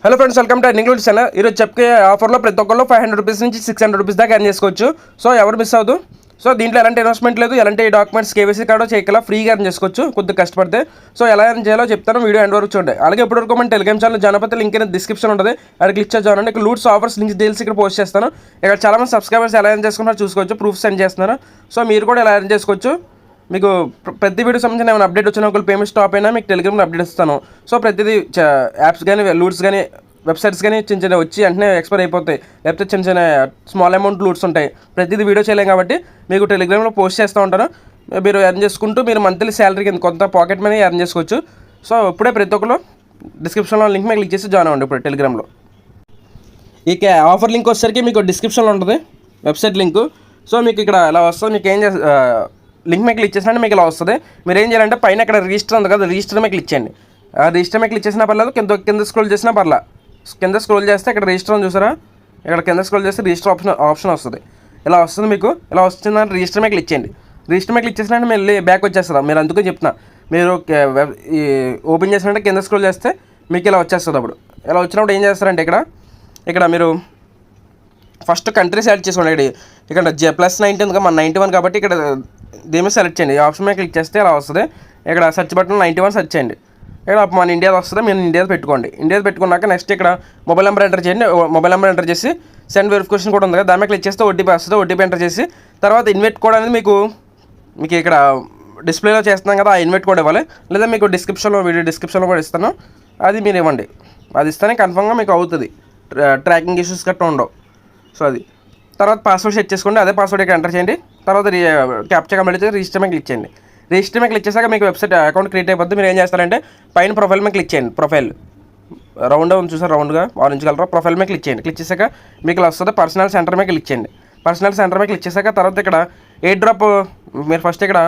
Hello friends, welcome to earning rules channel. ఈరోజు చెప్పే ఆఫర్లో ప్రతి ఒక్కళ్ళు 500 రూపీస్ నుంచి 600 రూపీస్ దాకా ఎర్న్ చేసుకోవచ్చు. సో ఎవరు మిస్ అవ్వదు. సో దీంట్లో ఎలాంటి ఇన్వెస్ట్మెంట్ లేదు, ఎలాంటి డాక్యుమెంట్స్ కేవైసీ కార్డు చేయగల ఫ్రీగా ఎర్న్ చేసుకోవచ్చు కొద్దిగా కష్టపడితే. సో ఎలా ఎర్న్ చేయాలో చెప్తాను, వీడియో ఎండ్ వరకు చూడండి. అలాగే ఇప్పటివరకు మన టెలిగ్రామ్ ఛానల్ జానపతి లింక్ అనేది డిస్క్రిప్షన్ ఉంటుంది, అది క్లిక్ చేద్దామండి. ఇక్కడ లూట్స్ ఆఫర్స్ లింక్స్ డీల్స్ ఇక్కడ పోస్ట్ చేస్తాను. ఇక్కడ చాలా మంది సబ్స్క్రైబర్స్ ఎలా ఎర్న్ చేసుకుంటారో చూసుకోవచ్చు, ప్రూఫ్ సెండ్ చేస్తున్నారు. సో మీరు కూడా ఎలా ఎర్న్ చేసుకోవచ్చు. మీకు ప్రతి వీడియో సంబంధించిన ఏమైనా అప్డేట్ వచ్చినా, ఒకళ్ళు పేమెంట్ స్టాప్ అయినా మీకు టెలిగ్రామ్లో అప్డేట్ ఇస్తాను. సో ప్రతిదీ యాప్స్ కానీ లూట్స్ కానీ వెబ్సైట్స్ కానీ చిన్న చిన్న వచ్చి వెంటనే ఎక్స్పైర్ అయిపోతాయి, లేకపోతే చిన్న చిన్న స్మాల్ అమౌంట్ లూట్స్ ఉంటాయి. ప్రతిదీ వీడియో చేయలేం కాబట్టి మీకు టెలిగ్రామ్లో పోస్ట్ చేస్తూ ఉంటాను. మీరు ఎర్న్ చేసుకుంటూ మీరు మంత్లీ శాలరీ కింద కొంత పాకెట్ మనీ ఎర్న్ చేసుకోవచ్చు. సో ఇప్పుడే ప్రతి ఒక్కరు డిస్క్రిప్షన్లో లింక్ మీద క్లిక్ చేసి జాయిన్ అవ్వండి ఇప్పుడు టెలిగ్రామ్లో. ఇక ఆఫర్ లింక్ వచ్చేసరికి మీకు డిస్క్రిప్షన్లో ఉంటుంది వెబ్సైట్ లింకు. సో మీకు ఇక్కడ ఇలా వస్తుంది. మీకు ఏం లింక్ మీద క్లిక్ చేసినట్టు మీకు ఇలా వస్తుంది. మీరు ఏం చేయాలంటే పైన ఇక్కడ రిజిస్టర్ ఉంది కదా, రిజిస్టర్ మీద క్లిక్ చేయండి. రిజిస్టర్ మీద క్లిక్ చేసినా పర్లేదు, కింద స్క్రోల్ చేసినా పర్లేదు. కింద స్క్రోల్ చేస్తే ఇక్కడ రిజిస్టర్ అని చూసారా, ఇక్కడ కింద స్క్రోల్ చేస్తే రిజిస్టర్ ఆప్షన్ వస్తుంది. ఇలా వస్తుంది. మీకు ఇలా వస్తుందంటే రిజిస్టర్ మీద క్లిక్ చేయండి. రిజిస్టర్ మీద క్లిక్ చేసినట్టు మళ్ళీ బ్యాక్ వచ్చేస్తుంది. మీరు అందుకే చెప్తున్నా, మీరు ఓపెన్ చేసినట్టే కింద స్క్రోల్ చేస్తే మీకు ఇలా వచ్చేస్తుంది. అప్పుడు ఇలా వచ్చినప్పుడు ఏం చేస్తారంటే ఇక్కడ మీరు ఫస్ట్ కంట్రీ సెలెక్ట్ చేసుకోండి. ఇక్కడ +90 ఉంది, మన 91 కాబట్టి ఇక్కడ దీని సెలెక్ట్ చేయండి. ఈ ఆప్షన్ మీద క్లిక్ చేస్తే ఇలా వస్తుంది. ఇక్కడ సెర్చ్ బటన్ 91 సెర్చ్ చేయండి. ఇక్కడ మన ఇండియాది వస్తుంది, మీరు ఇండియాది పెట్టుకోండి. ఇండియాది పెట్టుకున్నాక నెక్స్ట్ ఇక్కడ మొబైల్ నెంబర్ ఎంటర్ చేయండి. మొబైల్ నెంబర్ ఎంటర్ చేసి సెండ్ వెరిఫికేషన్ కూడా ఉంది కదా, దాని మీద క్లిక్ చేస్తే ఓటీపీ వస్తుంది. ఓటీపీ ఎంటర్ చేసి తర్వాత ఇన్వైట్ కోడ్ అనేది మీకు ఇక్కడ డిస్ప్లేలో చేస్తున్నాం కదా, ఆ ఇన్వైట్ కోడ్ ఇవ్వాలి. లేదా మీకు వీడియో డిస్క్రిప్షన్లో కూడా ఇస్తాను, అది మీరు ఇవ్వండి. అది ఇస్తేనే కన్ఫర్మ్గా మీకు అవుతుంది, ట్రాకింగ్ ఇష్యూస్ గట్రా ఉండవు. సో అది తర్వాత పాస్వర్డ్ సెట్ చేసుకోండి. అదే పాస్వర్డ్ ఇక్కడ ఎంటర్ చేయండి. తర్వాత క్యాప్చా కంప్లీట్ చేసి రిజిస్టర్ మీద క్లిక్ చేయండి. రిజిస్టర్ మీద క్లిక్ చేశాక మీకు వెబ్సైట్ అకౌంట్ క్రియేట్ అయిపోద్ది. మీరు ఏం చేస్తారంటే పైన ప్రొఫైల్ మీద క్లిక్ చేయండి. ప్రొఫైల్ రౌండ్ ఉంది చూసారు, రౌండ్గా ఆరెంజ్ కలర్, ప్రొఫైల్ మీద క్లిక్ చేయండి. క్లిక్ చేశాక మీకు ఇలా వస్తుంది. పర్సనల్ సెంటర్ మీద క్లిక్ చేయండి. పర్సనల్ సెంటర్ మీద క్లిక్ చేశాక తర్వాత ఇక్కడ ఎయిర్ డ్రాప్, మీరు ఫస్ట్ ఇక్కడ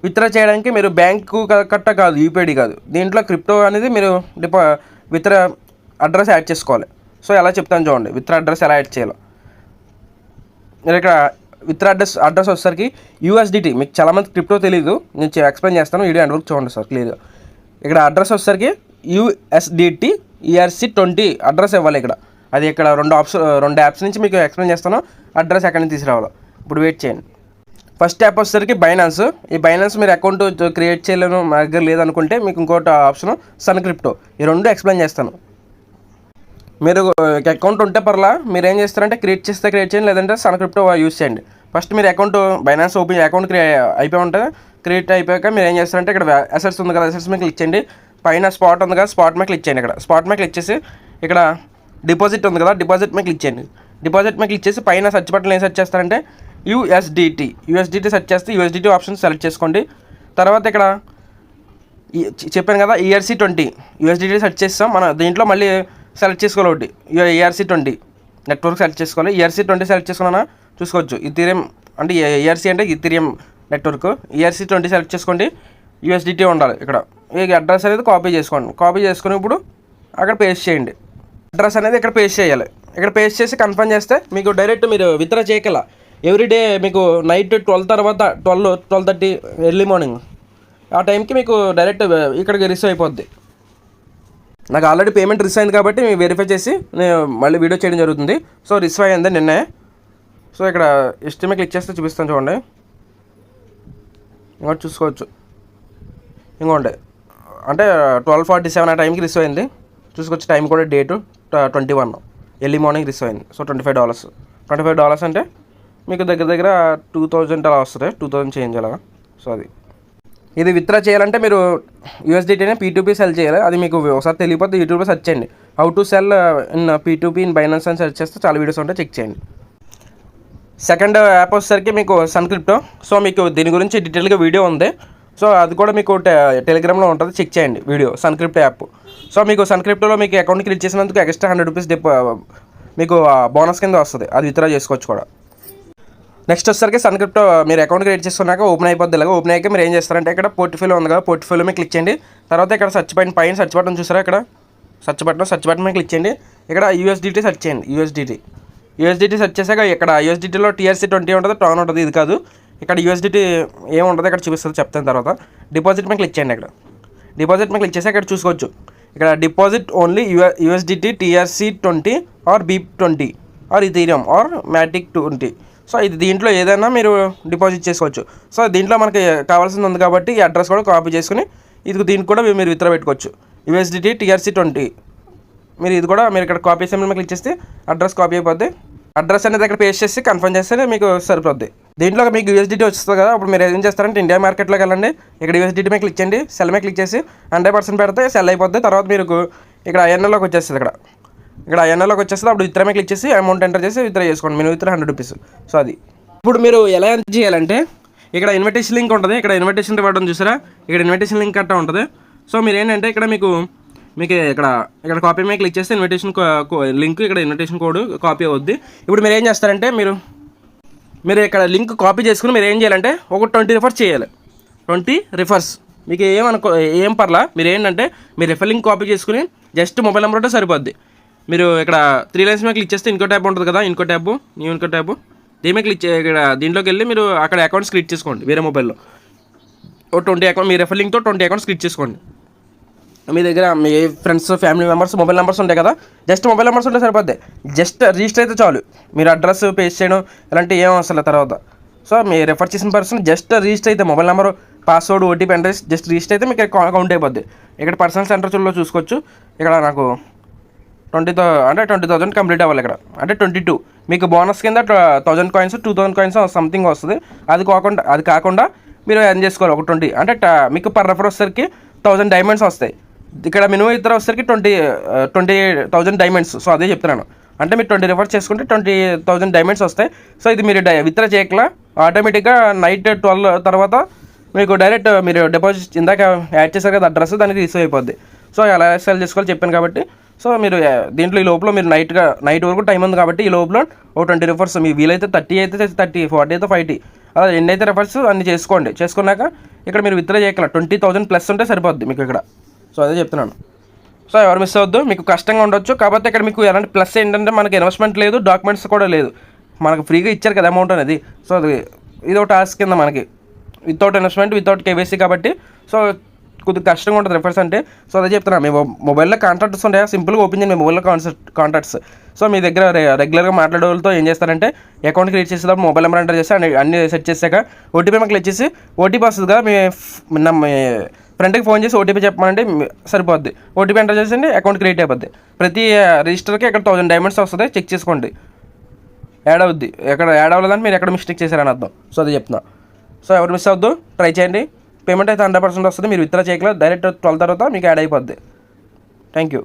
విత్డ్రా చేయడానికి మీరు బ్యాంకు కట్ట కాదు, యూపీఐడి కాదు, దీంట్లో క్రిప్టో అనేది మీరు విత్డ్రా అడ్రస్ యాడ్ చేసుకోవాలి. సో ఎలా చెప్తాను చూడండి, విత్డ్రా అడ్రస్ ఎలా యాడ్ చేయాలో. మీరు ఇక్కడ విత్డ్రా అడ్రస్ వచ్చేసరికి USDT. మీకు చాలామంది క్రిప్టో తెలియదు, నేను ఎక్స్ప్లెయిన్ చేస్తాను, వీడియో ఎండ్ వరకు చూడండి సార్ క్లియర్గా. ఇక్కడ అడ్రస్ వచ్చేసరికి USDT ERC20 అడ్రస్ ఇవ్వాలి. అది ఇక్కడ రెండు యాప్స్ నుంచి మీకు ఎక్స్ప్లెయిన్ చేస్తాను, అడ్రస్ ఎక్కడి నుంచి తీసుకురావాలో. ఇప్పుడు వెయిట్ చేయండి. ఫస్ట్ యాప్ వచ్చేసరికి బైనాన్స్. ఈ బైనాన్స్ మీరు అకౌంట్ క్రియేట్ చేయలేను, మా దగ్గర లేదనుకుంటే మీకు ఇంకోటి ఆప్షన్ సన్ క్రిప్టో. ఈ రెండు ఎక్స్ప్లెయిన్ చేస్తాను. మీరు అకౌంట్ ఉంటే పర్లా, మీరు ఏం చేస్తారంటే క్రియేట్ చేయండి, లేదంటే సన్ క్రిప్టో యూస్ చేయండి. ఫస్ట్ మీరు అకౌంట్ బైనాన్స్ అకౌంట్ అయిపోయి ఉంటుంది. క్రియేట్ అయిపోయాక మీరు ఏం చేస్తారంటే ఇక్కడ అసెట్స్ ఉంది కదా, అసెట్స్ మీద క్లిక్ చేయండి. పైన స్పాట్ ఉంది కదా, స్పాట్ మీద క్లిక్ చేయండి. ఇక్కడ స్పాట్ మీద క్లిక్ చేసి ఇక్కడ డిపాజిట్ ఉంది కదా, డిపాజిట్ మీద క్లిక్ చేయండి. డిపాజిట్ మీద క్లిక్ చేసి పైన సెర్చ్ బటన్ ఏం సెర్చ్ చేస్తారంటే USDT సెర్చ్ చేస్తే USDT ఆప్షన్ సెలెక్ట్ చేసుకోండి. తర్వాత ఇక్కడ చెప్పాను కదా ERC20 USDT సెర్చ్ చేస్తాం. మన దీంట్లో మళ్ళీ సెలెక్ట్ చేసుకోవాలి ఒకటి, ERC20 నెట్వర్క్ సెలెక్ట్ చేసుకోవాలి. ERC20 సెలెక్ట్ చేసుకున్నా చూసుకోవచ్చు. ఇథీరియం అంటే ERC అంటే ఇథీరియం నెట్వర్క్. ERC20 సెలెక్ట్ చేసుకోండి. USDT ఉండాలి. ఇక్కడ ఈ అడ్రస్ అనేది కాపీ చేసుకోండి. కాపీ చేసుకుని ఇప్పుడు అక్కడ పేస్ట్ చేయండి. అడ్రస్ అనేది ఇక్కడ పేస్ట్ చేయాలి. ఇక్కడ పేస్ట్ చేసి కన్ఫర్మ్ చేస్తే మీకు డైరెక్ట్ మీరు విత్డ్రా చేయగల. ఎవ్రీడే మీకు నైట్ 12 తర్వాత 12:30 ఎర్లీ మార్నింగ్ ఆ టైంకి మీకు డైరెక్ట్ ఇక్కడికి రిసీవ్ అయిపోద్ది. నాకు ఆల్రెడీ పేమెంట్ రిసీవ్ అయింది కాబట్టి మేము వెరిఫై చేసి నేను మళ్ళీ వీడియో చేయడం జరుగుతుంది. సో రిసీవ్ అయ్యింది నిన్నే. సో ఇక్కడ హిస్టరీ మీద క్లిక్ చేస్తే చూపిస్తాను చూడండి. ఇంకోటి చూసుకోవచ్చు. ఇంకోండి అంటే 12:47 ఆ టైంకి రిసీవ్ అయింది. చూసుకోవచ్చు. టైం కూడా డేటు 21 ఎర్లీ మార్నింగ్ రిసీవ్ అయింది. సో $25 అంటే మీకు దగ్గర 2000 అలా వస్తుంది, 2000 చేంజ్ అలాగా. సో అది ఇది విత్డ్రా చేయాలంటే మీరు USDTనే P2P సెల్ చేయాలి. అది మీకు ఒకసారి తెలియకపోతే యూట్యూబ్లో సెర్చ్ చేయండి, how to cell in P2P in Binance అని సెర్చ్ చేస్తే చాలా వీడియోస్ ఉంటాయి, చెక్ చేయండి. సెకండ్ యాప్ వచ్చేసరికి మీకు సన్ క్రిప్టో. సో మీకు దీని గురించి డీటెయిల్గా వీడియో ఉంది. సో అది కూడా మీకు టెలిగ్రామ్లో ఉంటుంది, చెక్ చేయండి video, sun crypto app. So మీకు సన్ క్రిప్టోలో మీకు అకౌంట్ క్రియేట్ చేసినందుకు ఎక్స్ట్రా 100 రూపీస్ మీకు బోనస్ కింద వస్తుంది, అది విత్డ్రా చేసుకోవచ్చు కూడా. నెక్స్ట్ వచ్చేసరికి సన్ క్రిప్టో మీరు అకౌంట్ క్రియేట్ చేసుకున్నాక ఓపెన్ అయిపోద్ది. ఇలాగ ఓపెన్ అయ్యాక మీరు ఏం చేస్తారంటే ఇక్కడ పోర్ట్ఫోలియో ఉంది కదా, పోర్ట్ఫోలియో మీద క్లిక్ చేయండి. తర్వాత ఇక్కడ పైన సెర్చ్ బటన్ చూసారా, ఇక్కడ సెర్చ్ బటన్ మీద క్లిక్ చేయండి. ఇక్కడ USDT సెర్చ్ చేయండి. USDT సెర్చ్ చేశాక ఇక్కడ USDTలో TRC20 ఉంటుంది, టర్న్ ఉంటుంది. ఇది కాదు, ఇక్కడ USDT ఏముంటుంది ఇక్కడ చూపిస్తుంది, చెప్తాను. తర్వాత డిపాజిట్ మీద క్లిక్ చేయండి. ఇక్కడ డిపాజిట్ మీద క్లిక్ చేసి ఇక్కడ చూసుకోవచ్చు. ఇక్కడ deposit only USDT TRC20 or BIP20 or ethereum or matic 20. So ఇది దీంట్లో ఏదైనా మీరు డిపాజిట్ చేసుకోవచ్చు. సో దీంట్లో మనకి కావాల్సింది ఉంది కాబట్టి ఈ అడ్రస్ కూడా కాపీ చేసుకుని దీనికి కూడా మీరు విత్డ్రా పెట్టుకోవచ్చు. USDT TRC20 మీరు ఇది కూడా మీరు ఇక్కడ కాపీ సింబల్ మీద క్లిక్ చేస్తే అడ్రస్ కాపీ అయిపోద్ది. అడ్రస్ అనేది ఇక్కడ పేస్ట్ చేసి కన్ఫర్మ్ చేస్తే మీకు సరిపోద్ది. దీంట్లో మీకు USDT వస్తుంది కదా, అప్పుడు మీరు ఏం చేస్తారంటే ఇండియా మార్కెట్లోకి వెళ్ళండి. ఇక్కడ USDT మీద క్లిక్ చేయండి, సెల్ మీద క్లిక్ చేసి 100% పెడితే సెల్ అయిపోద్ది. తర్వాత మీరు ఇక్కడ INRలోకి వచ్చేస్తుంది. ఇక్కడ INRలోకి వచ్చేస్తుంది. అప్పుడు విత్డ్రా మీద క్లిక్ చేసి అమౌంట్ ఎంటర్ చేసి విత్డ్రా చేసుకోండి. మీరు విత్డ్రా 100 రూపీస్. సో అది ఇప్పుడు మీరు ఎలా ఎంత చేయాలంటే ఇక్కడ ఇన్విటేషన్ లింక్ ఉంటుంది. ఇక్కడ ఇన్విటేషన్ ఇవ్వడం చూసారా, ఇక్కడ ఇన్విటేషన్ లింక్ అట్టా ఉంటుంది. సో మీరు ఏంటంటే ఇక్కడ మీకు ఇక్కడ కాపీ మీద క్లిక్ చేస్తే ఇన్విటేషన్ లింక్, ఇక్కడ ఇన్విటేషన్ కోడ్ కాపీ అవుద్ది. ఇప్పుడు మీరు ఏం చేస్తారంటే మీరు ఇక్కడ లింక్ కాపీ చేసుకుని మీరు ఏం చేయాలంటే ఒక 20 రిఫర్స్ చేయాలి. 20 రిఫర్స్ మీకు ఏం పర్లా. మీరు ఏంటంటే మీరు రిఫర్ లింక్ కాపీ చేసుకుని జస్ట్ మొబైల్ నెంబర్ ఉంటే సరిపోద్ది. మీరు ఇక్కడ 3 లైన్స్ మీద క్లిక్ చేస్తే ఇంకో ట్యాబ్ ఉంటుంది కదా, ఇంకో ట్యాబ్ దీని మీద క్లిక్ ఇక్కడ దీంట్లోకి వెళ్ళి మీరు అక్కడ అకౌంట్స్ క్రియేట్ చేసుకోండి. వేరే మొబైల్లో ఓ 20 అకౌంట్, మీ రెఫర్ లింక్తో 20 అకౌంట్స్ క్రియేట్ చేసుకోండి. మీ దగ్గర మీ friends family members mobile numbers ఉంటాయి కదా, జస్ట్ మొబైల్ నెంబర్స్ ఉంటే సరిపోద్ది. జస్ట్ రిజిస్టర్ అయితే చాలు. మీరు అడ్రస్ పేస్ట్ చేయడం ఇలాంటివి ఏం అవసరం తర్వాత. సో మీ రెఫర్ చేసిన పర్సన్ జస్ట్ రిజిస్టర్ అయితే mobile number, password, OTP enter just register అయితే మీకు అకౌంట్ అయిపోద్ది. ఇక్కడ పర్సనల్ సెంటర్స్లో చూసుకోవచ్చు. ఇక్కడ నాకు 20,000 కంప్లీట్ అవ్వాలి. ఇక్కడ అంటే 22 మీకు బోనస్ కింద 1000 కాయిన్స్ 2000 కాయిన్స్ సంథింగ్ వస్తుంది. అది కాకుండా మీరు ఎర్న్ చేసుకోవాలి ఒక 20. అంటే మీకు పర్ రెఫర్ వచ్చేసరికి 1000 డైమండ్స్ వస్తాయి. ఇక్కడ మినిమం ఇద్దరు వచ్చేసరికి 20,000 డైమండ్స్. సో అదే చెప్తున్నాను. అంటే మీరు 20 రెఫర్ చేసుకుంటే 20,000 డైమండ్స్ వస్తాయి. సో ఇది మీరు విత్డ్రా చేయకలా ఆటోమేటిక్గా నైట్ 12 తర్వాత మీకు డైరెక్ట్ మీరు డిపాజిట్ ఇందాక యాడ్ చేశారు కదా అడ్రస్, దానికి రిసీవ్ అయిపోద్ది. సో ఎలా సెల్ చేసుకోవాలి చెప్పాను కాబట్టి. సో మీరు దీంట్లో ఈ లోపల మీరు నైట్ వరకు టైం ఉంది కాబట్టి ఈ లోపల ఓ 20 రెఫర్స్ మీ వీలైతే 30 అయితే 30, 40 అయితే 50 అలా ఎన్ని అయితే రెఫర్స్ అన్ని చేసుకున్నాక ఇక్కడ మీరు విత్డ్రా చేయగల 20,000 ప్లస్ ఉంటే సరిపోద్ది మీకు ఇక్కడ. సో అదే చెప్తున్నాను. సో ఎవరు మిస్ అవ్వద్దు. మీకు కష్టంగా ఉండొచ్చు కాకపోతే ఇక్కడ మీకు ఎలాంటి ప్లస్ ఏంటంటే మనకి ఇన్వెస్ట్మెంట్ లేదు, డాక్యుమెంట్స్ కూడా లేదు, మనకు ఫ్రీగా ఇచ్చారు కదా అమౌంట్ అనేది. సో ఇది ఒక టాస్క్ కింద మనకి వితౌట్ ఇన్వెస్ట్మెంట్ వితౌట్ KYC కాబట్టి. సో కొద్దిగా కష్టంగా ఉంటుంది రిఫర్స్ అంటే. సో అదే చెప్తున్నాను. మీ మొబైల్లో కాంటాక్ట్స్ ఉంటాయా, సింపుల్గా ఓపెన్ చేయండి మీ మొబైల్లో కాంటాక్ట్స్. సో మీ దగ్గర రెగ్యులర్గా మాట్లాడే వాళ్ళతో ఏం చేస్తారంటే అకౌంట్ క్రియేట్ చేసేటప్పుడు మొబైల్ నెంబర్ ఎంటర్ చేసి అన్ని సెట్ చేశాక OTP మీద క్లిక్ చేసి OTP వస్తుంది కదా, మీ ఫ్రెండ్కి ఫోన్ చేసి OTP చెప్పమంటే సరిపోద్ది. OTP ఎంటర్ చేసేయండి, అకౌంట్ క్రియేట్ అయిపోద్ది. ప్రతి రిజిస్టర్కి ఇక్కడ 1000 డైమండ్స్ వస్తుంది, చెక్ చేసుకోండి. యాడ్ అవుద్ది. ఎక్కడ యాడ్ అవ్వలేదని మీరు ఎక్కడ మిస్టేక్ చేశారని అర్థం. సో అది చెప్తున్నా. సో ఎవరు మిస్ అవ్వద్దు, ట్రై చేయండి. పేమెంట్ అయితే 100% వస్తుంది. మీరు విత్డ్రా చేయగలరు. డైరెక్ట్ 12 తర్వాత మీకు యాడ్ అయిపోద్ది. Thank you.